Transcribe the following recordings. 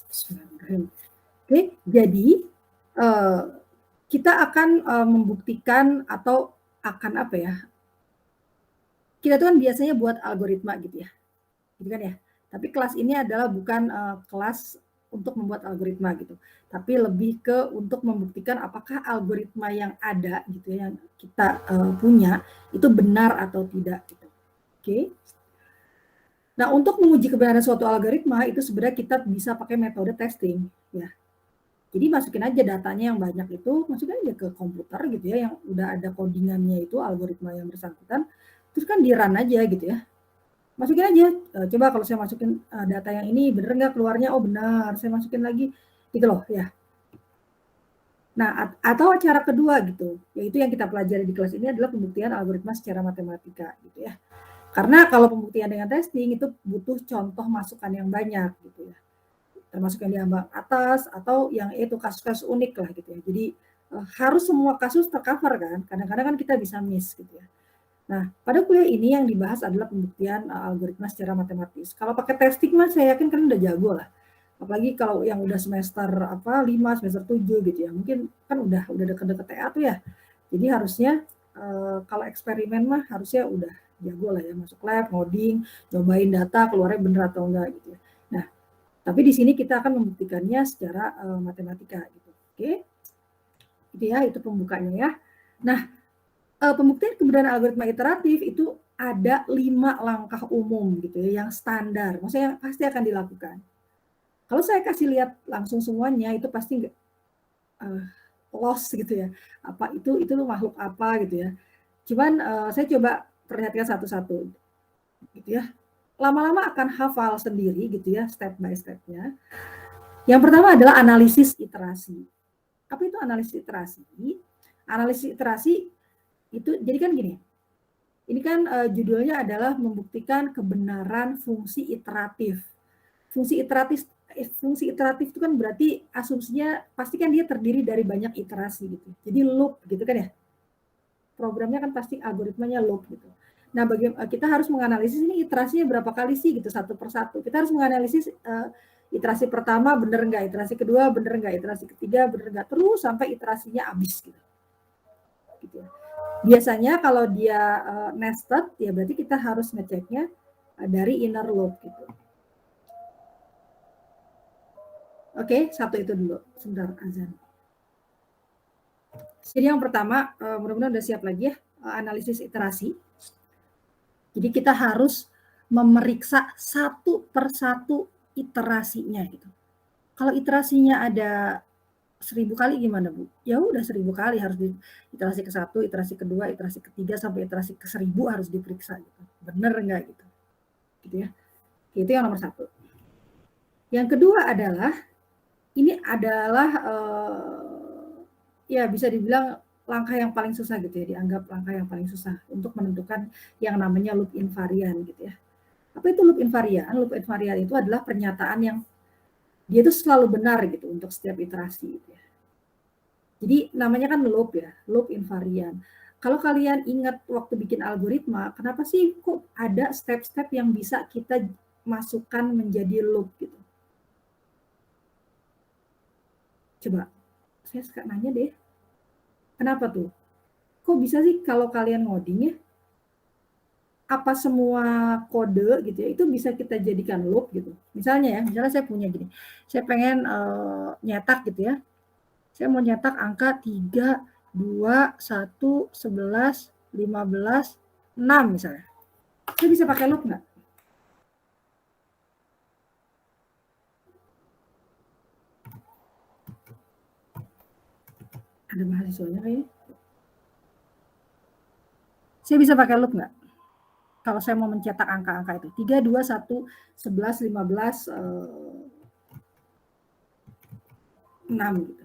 Bismillahirrahmanirrahim. Oke, jadi kita akan membuktikan atau akan apa ya? Kita tuh kan biasanya buat algoritma gitu ya, gitu kan ya. Tapi kelas ini adalah bukan kelas untuk membuat algoritma gitu, tapi lebih ke untuk membuktikan apakah algoritma yang ada gitu ya, yang kita punya itu benar atau tidak gitu. Oke. Nah, untuk menguji kebenaran suatu algoritma itu sebenarnya kita bisa pakai metode testing ya. Jadi masukin aja datanya yang banyak itu, masukin aja ke komputer gitu ya, yang udah ada codingannya itu algoritma yang bersangkutan, terus kan di-run aja gitu ya. Masukin aja, coba kalau saya masukin data yang ini bener nggak keluarnya, oh benar, saya masukin lagi, gitu loh ya. Nah, atau cara kedua gitu, yaitu yang kita pelajari di kelas ini adalah pembuktian algoritma secara matematika gitu ya. Karena kalau pembuktian dengan testing itu butuh contoh masukan yang banyak gitu ya. Termasuk yang di ambang atas atau yang itu kasus-kasus unik lah gitu ya. Jadi harus semua kasus tercover kan. Kadang-kadang kan kita bisa miss gitu ya. Nah, pada kuliah ini yang dibahas adalah pembuktian algoritma secara matematis. Kalau pakai testing mah saya yakin kan udah jago lah. Apalagi kalau yang udah semester 5, semester 7 gitu ya. Mungkin kan udah deket-deket TA tuh ya. Jadi harusnya kalau eksperimen mah harusnya udah jago lah ya, masuk lab, ngoding, nyobain data keluarnya bener atau enggak gitu ya. Nah, tapi di sini kita akan membuktikannya secara matematika gitu. Oke. Itu ya, itu pembukanya ya. Nah, pembuktian kebenaran algoritma iteratif itu ada 5 langkah umum gitu ya, yang standar. Maksudnya pasti akan dilakukan. Kalau saya kasih lihat langsung semuanya itu pasti lost gitu ya. Apa itu makhluk apa gitu ya. Cuman saya coba perhatikan satu-satu gitu ya. Lama-lama akan hafal sendiri gitu ya, step by step-nya. Yang pertama adalah analisis iterasi. Apa itu analisis iterasi? Analisis iterasi itu jadi kan gini. Ini kan judulnya adalah membuktikan kebenaran fungsi iteratif. Fungsi iteratif itu kan berarti asumsinya pasti kan dia terdiri dari banyak iterasi gitu. Jadi loop gitu kan ya. Programnya kan pasti algoritmanya loop gitu. Nah, kita harus menganalisis ini iterasinya berapa kali sih gitu satu persatu. Kita harus menganalisis iterasi pertama bener nggak, iterasi kedua bener nggak, iterasi ketiga bener nggak, terus sampai iterasinya habis gitu. Gitu. Biasanya kalau dia nested, ya berarti kita harus ngeceknya dari inner loop gitu. Oke, satu itu dulu. Sebentar, azan. Jadi yang pertama, mudah-mudahan udah siap lagi ya, analisis iterasi. Jadi kita harus memeriksa satu persatu iterasinya gitu. Kalau iterasinya ada 1000 kali gimana Bu? Ya udah 1000 kali harus di iterasi ke-1, iterasi kedua, iterasi ketiga sampai iterasi ke-1000 harus diperiksa gitu. Bener enggak gitu. Gitu ya. Itu yang nomor 1. Yang kedua adalah ini adalah ya bisa dibilang langkah yang paling susah gitu ya, dianggap langkah yang paling susah untuk menentukan yang namanya loop invariant gitu ya. Apa itu loop invariant? Loop invariant itu adalah pernyataan yang dia itu selalu benar gitu untuk setiap iterasi gitu ya. Jadi namanya kan loop ya, loop invariant. Kalau kalian ingat waktu bikin algoritma, kenapa sih kok ada step-step yang bisa kita masukkan menjadi loop gitu? Coba, saya suka nanya deh. Kenapa tuh? Kok bisa sih kalau kalian ngoding ya, apa semua kode gitu ya, itu bisa kita jadikan loop gitu. Misalnya ya, misalnya saya punya gini, saya pengen nyetak gitu ya, saya mau nyetak angka 3, 2, 1, 11, 15, 6 misalnya. Saya bisa pakai loop nggak? Ada mahasiswanya kayaknya. Saya bisa pakai loop nggak? Kalau saya mau mencetak angka-angka itu. 3, 2, 1, 11, 15, 6 gitu.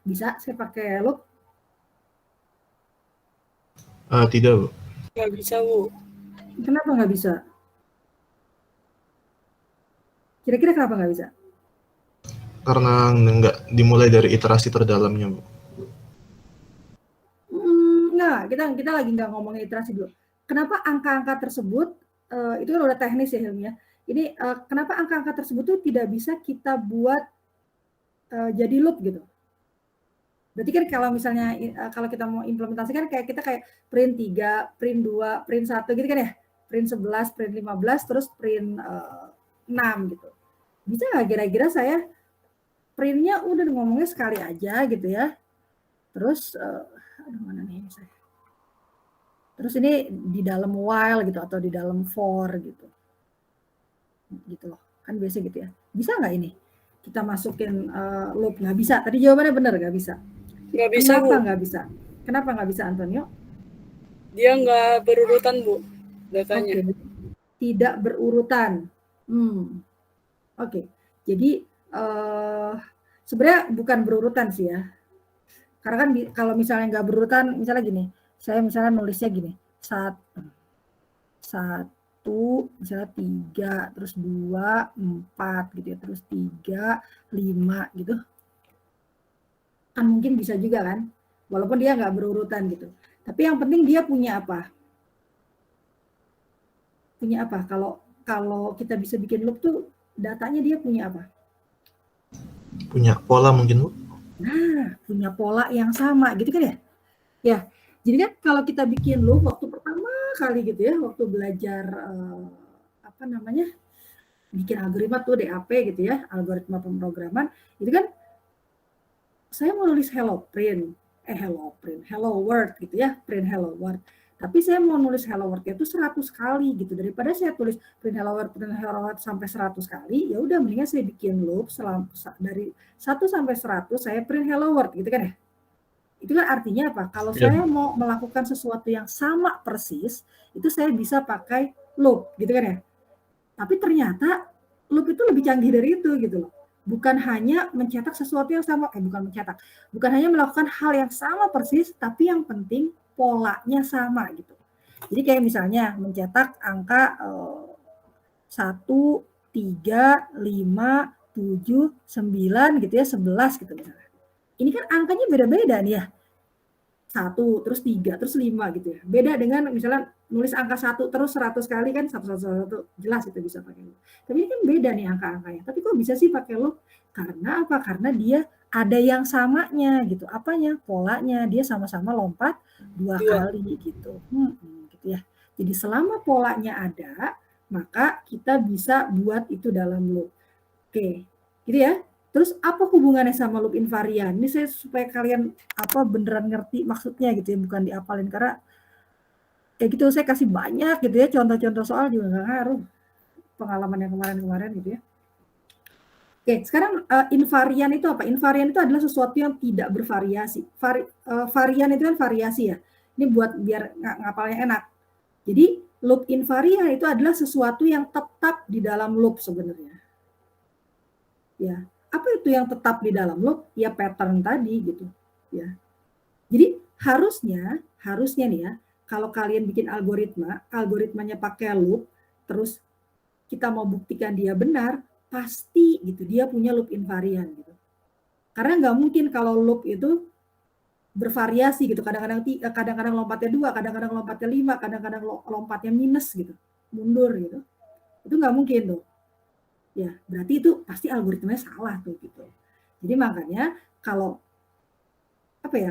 Bisa saya pakai loop? Tidak, Bu. Nggak bisa, Bu. Kenapa nggak bisa? Kira-kira kenapa nggak bisa? Karena nggak dimulai dari iterasi terdalamnya, Bu. Nggak, kita lagi nggak ngomongin iterasi dulu. Kenapa angka-angka tersebut, itu kan udah teknis ya ilmiah, Ini kenapa angka-angka tersebut tuh tidak bisa kita buat jadi loop gitu. Berarti kan kalau misalnya kalau kita mau implementasikan kayak kita kayak print 3, print 2, print 1 gitu kan ya. Print 11, print 15, terus print 6 gitu. Bisa nggak kira-kira saya printnya udah ngomongnya sekali aja gitu ya. Terus aduh mana nih saya. Terus ini di dalam while gitu atau di dalam for gitu. Gitu loh. Kan biasa gitu ya. Bisa nggak ini? Kita masukin loop? Nggak bisa. Tadi jawabannya benar nggak bisa. Nggak bisa, Kenapa Bu. nggak bisa? Kenapa nggak bisa, Antonio? Dia nggak berurutan, Bu, datanya. Oke, tidak berurutan. Oke, jadi sebenarnya bukan berurutan sih ya. Karena kan kalau misalnya nggak berurutan, misalnya gini, saya misalnya nulisnya gini, satu, misalnya 3, terus 2, 4 gitu ya, terus 3, 5 gitu. Kan mungkin bisa juga kan, walaupun dia nggak berurutan gitu. Tapi yang penting dia punya apa? Punya apa? Kalau kita bisa bikin loop tuh datanya dia punya apa? Punya pola mungkin, Bu? Nah, punya pola yang sama gitu kan ya? Ya, jadi kan kalau kita bikin loop waktu pertama kali gitu ya, waktu belajar apa namanya, bikin algoritma tuh DAP gitu ya, algoritma pemrograman, itu kan saya mau nulis hello world gitu ya, print hello world. Tapi saya mau nulis hello world itu 100 kali gitu. Daripada saya tulis print hello world sampai 100 kali, ya udah mendingan saya bikin loop dari 1 sampai 100 saya print hello world gitu kan ya. Itu kan artinya apa? Kalau saya mau melakukan sesuatu yang sama persis, itu saya bisa pakai loop gitu kan ya. Tapi ternyata loop itu lebih canggih dari itu gitu loh. Bukan hanya mencetak sesuatu yang sama, bukan hanya melakukan hal yang sama persis, tapi yang penting polanya sama gitu. Jadi kayak misalnya mencetak angka 1, 3, 5, 7, 9 gitu ya, 11 gitu misalnya. Ini kan angkanya beda-beda nih ya. 1, terus 3, terus 5 gitu ya. Beda dengan misalnya nulis angka 1 terus 100 kali kan 1, jelas itu bisa pakai loop. Tapi ini kan beda nih angka-angkanya. Tapi kok bisa sih pakai loop? Karena apa? Karena dia ada yang samanya gitu. Apanya? Polanya. Dia sama-sama lompat 2 kali gitu. Gitu ya. Jadi selama polanya ada, maka kita bisa buat itu dalam loop. Oke, gitu ya. Terus apa hubungannya sama loop invarian? Ini saya supaya kalian beneran ngerti maksudnya gitu ya, bukan diapalin karena kayak gitu saya kasih banyak gitu ya, contoh-contoh soal juga nggak ngaruh. Pengalaman yang kemarin-kemarin gitu ya. Oke, sekarang invarian itu apa? Invarian itu adalah sesuatu yang tidak bervariasi. Varian itu kan variasi ya. Ini buat biar ngapalnya enak. Jadi loop invarian itu adalah sesuatu yang tetap di dalam loop sebenarnya. Ya, apa itu yang tetap di dalam loop? Ya pattern tadi gitu. Ya. Jadi harusnya nih ya, kalau kalian bikin algoritmanya pakai loop, terus kita mau buktikan dia benar, pasti gitu dia punya loop invarian gitu. Karena nggak mungkin kalau loop itu bervariasi gitu. Kadang-kadang lompatnya 2, kadang-kadang lompatnya 5, kadang-kadang lompatnya minus gitu, mundur gitu. Itu nggak mungkin tuh. Ya, berarti itu pasti algoritmanya salah tuh gitu. Jadi makanya kalau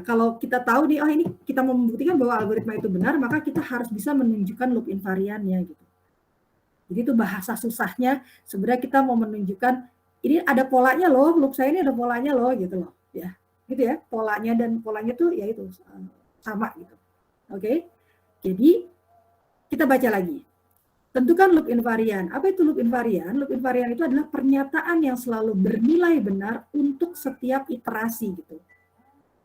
kalau kita tahu nih, ini kita mau membuktikan bahwa algoritma itu benar, maka kita harus bisa menunjukkan loop invariannya gitu. Jadi itu bahasa susahnya sebenarnya kita mau menunjukkan ini ada polanya loh, loop saya ini ada polanya loh gitu loh, ya. Gitu ya, polanya tuh ya itu sama gitu. Oke. Jadi kita baca lagi. Tentukan loop invarian. Apa itu loop invarian? Loop invarian itu adalah pernyataan yang selalu bernilai benar untuk setiap iterasi gitu.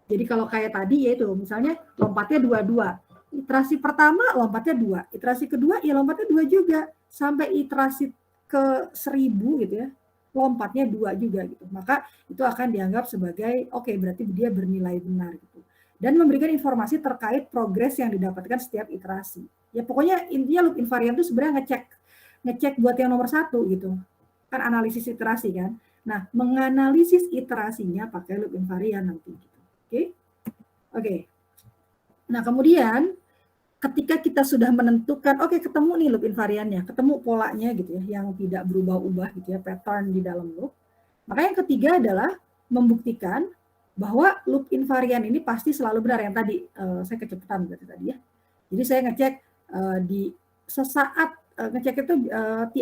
Jadi kalau kayak tadi yaitu misalnya lompatnya 22. Iterasi pertama lompatnya 2. Iterasi kedua ya lompatnya 2 juga. Sampai iterasi ke 1000 gitu ya. Lompatnya 2 juga gitu. Maka itu akan dianggap sebagai oke, berarti dia bernilai benar gitu. Dan memberikan informasi terkait progres yang didapatkan setiap iterasi. Ya pokoknya intinya loop invarian itu sebenarnya ngecek buat yang nomor 1 gitu. Kan analisis iterasi kan. Nah, menganalisis iterasinya pakai loop invarian nanti gitu. Oke. Nah, kemudian ketika kita sudah menentukan, oke, ketemu nih loop invariannya, ketemu polanya gitu ya, yang tidak berubah-ubah gitu ya, pattern di dalam loop. Maka yang ketiga adalah membuktikan bahwa loop invarian ini pasti selalu benar, yang tadi saya kecepatan berarti tadi ya. Jadi saya ngecek di sesaat ngecek itu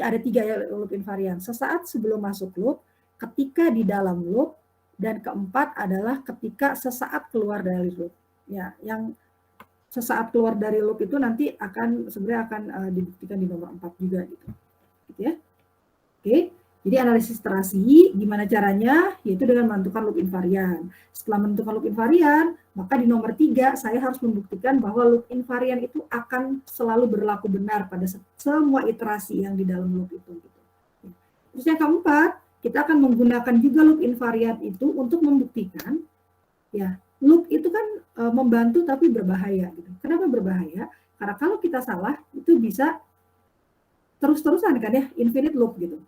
ada 3 ya loop invarian. Sesaat sebelum masuk loop, ketika di dalam loop, dan keempat adalah ketika sesaat keluar dari loop. Ya, yang sesaat keluar dari loop itu nanti sebenarnya akan dibuktikan di nomor 4 juga gitu ya. Oke, jadi analisis iterasi gimana caranya? Yaitu dengan menentukan loop invarian. Setelah menentukan loop invarian, maka di nomor 3 saya harus membuktikan bahwa loop invarian itu akan selalu berlaku benar pada semua iterasi yang di dalam loop itu gitu. Terus yang keempat, kita akan menggunakan juga loop invarian itu untuk membuktikan ya, loop itu kan membantu tapi berbahaya gitu. Kenapa berbahaya? Karena kalau kita salah itu bisa terus-terusan kan ya, infinite loop gitu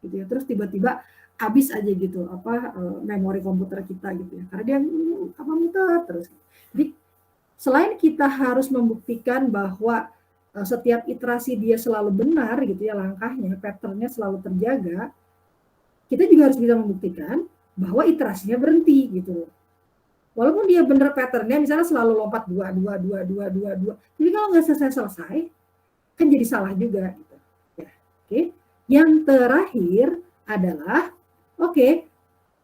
ya. Terus tiba-tiba habis aja gitu memori komputer kita gitu ya. Karena dia muter terus. Jadi selain kita harus membuktikan bahwa setiap iterasi dia selalu benar gitu ya, langkahnya, patternnya selalu terjaga, kita juga harus bisa membuktikan bahwa iterasinya berhenti gitu. Walaupun dia bener patternnya, misalnya selalu lompat 2. Jadi kalau nggak selesai, kan jadi salah juga. Gitu. Ya, oke. Yang terakhir adalah,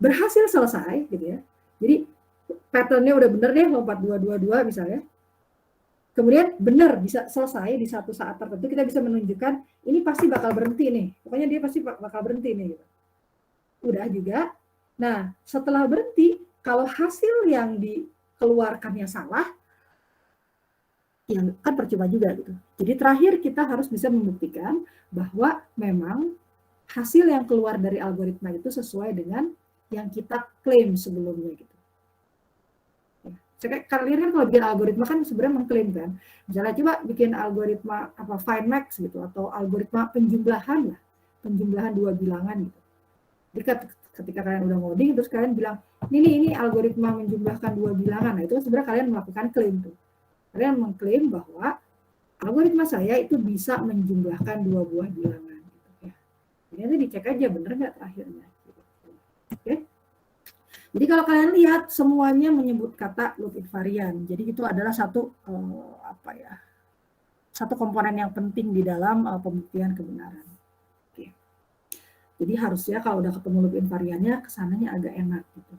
berhasil selesai, gitu ya. Jadi patternnya udah bener deh, lompat 2 misalnya. Kemudian benar bisa selesai di satu saat tertentu, kita bisa menunjukkan ini pasti bakal berhenti nih. Pokoknya dia pasti bakal berhenti nih. Gitu. Udah juga. Nah, setelah berhenti, kalau hasil yang dikeluarkannya salah, ya kan percuma juga gitu. Jadi terakhir kita harus bisa membuktikan bahwa memang hasil yang keluar dari algoritma itu sesuai dengan yang kita klaim sebelumnya gitu. Ya. Kalian kan kalau bikin algoritma kan sebenarnya mengklaim kan. Misalnya coba bikin algoritma Findmax gitu, atau algoritma penjumlahan lah, penjumlahan 2 bilangan gitu. Jadi ketika kalian udah ngoding, terus kalian bilang, ini algoritma menjumlahkan 2 bilangan. Nah, itu sebenarnya kalian melakukan klaim tuh. Kalian mengklaim bahwa algoritma saya itu bisa menjumlahkan 2 buah bilangan. Gitu, ya. Jadi nanti dicek aja bener nggak terakhirnya. Gitu. Oke. Jadi kalau kalian lihat semuanya menyebut kata loop invarian. Jadi itu adalah satu satu komponen yang penting di dalam pembuktian kebenaran. Jadi harusnya kalau udah ketemu loop invariannya, kesananya agak enak gitu.